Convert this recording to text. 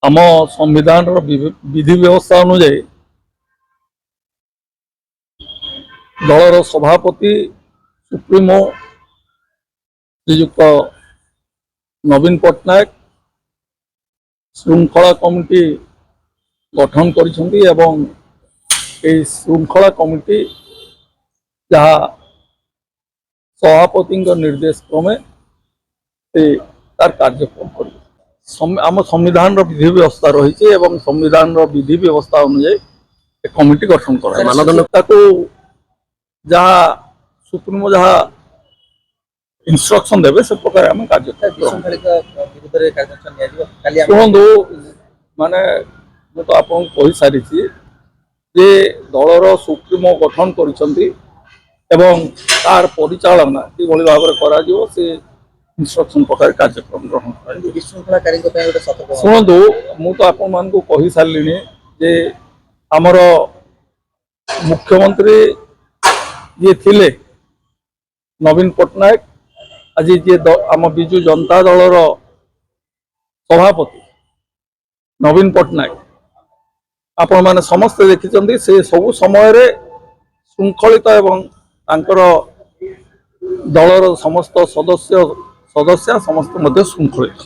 आम संविधान विधि व्यवस्था अनुजाई दलर सभापति सुप्रीमो श्रीजुक्त नवीन पट्टनायक श्रृंखला कमिटी गठन करिसेंती एवं ए श्रृंखला कमिटी जहाँ सभापति निर्देश क्रमे तार कार्यक्रम कर आम संविधान विधि व्यवस्था रही है संविधान विधि व्यवस्था अनुजाई कमिटी गठन कर मानदंड जहाँ सुप्रीमो जहाँ इंस्ट्रक्शन देवे से प्रकार आम कार्य शुणु माने तो आपको कही सारी जे दलर सुप्रीमो गठन करिसेंती एवं तार परिचालना कि भाव में इंस्ट्रक्शन प्रकार कार्यक्रम ग्रहण शुणु मु तो आपण मान कही सारे जे आमर मुख्यमंत्री ये थिले नवीन पट्टनायक आज जी आम विजु जनता दलर सभापति नवीन पट्टनायक आपण माने समस्ते देखिचंदी से सब समय श्रृंखलित एवं तांकर दलर समस्त सदस्य समस्त श्रृंखलित।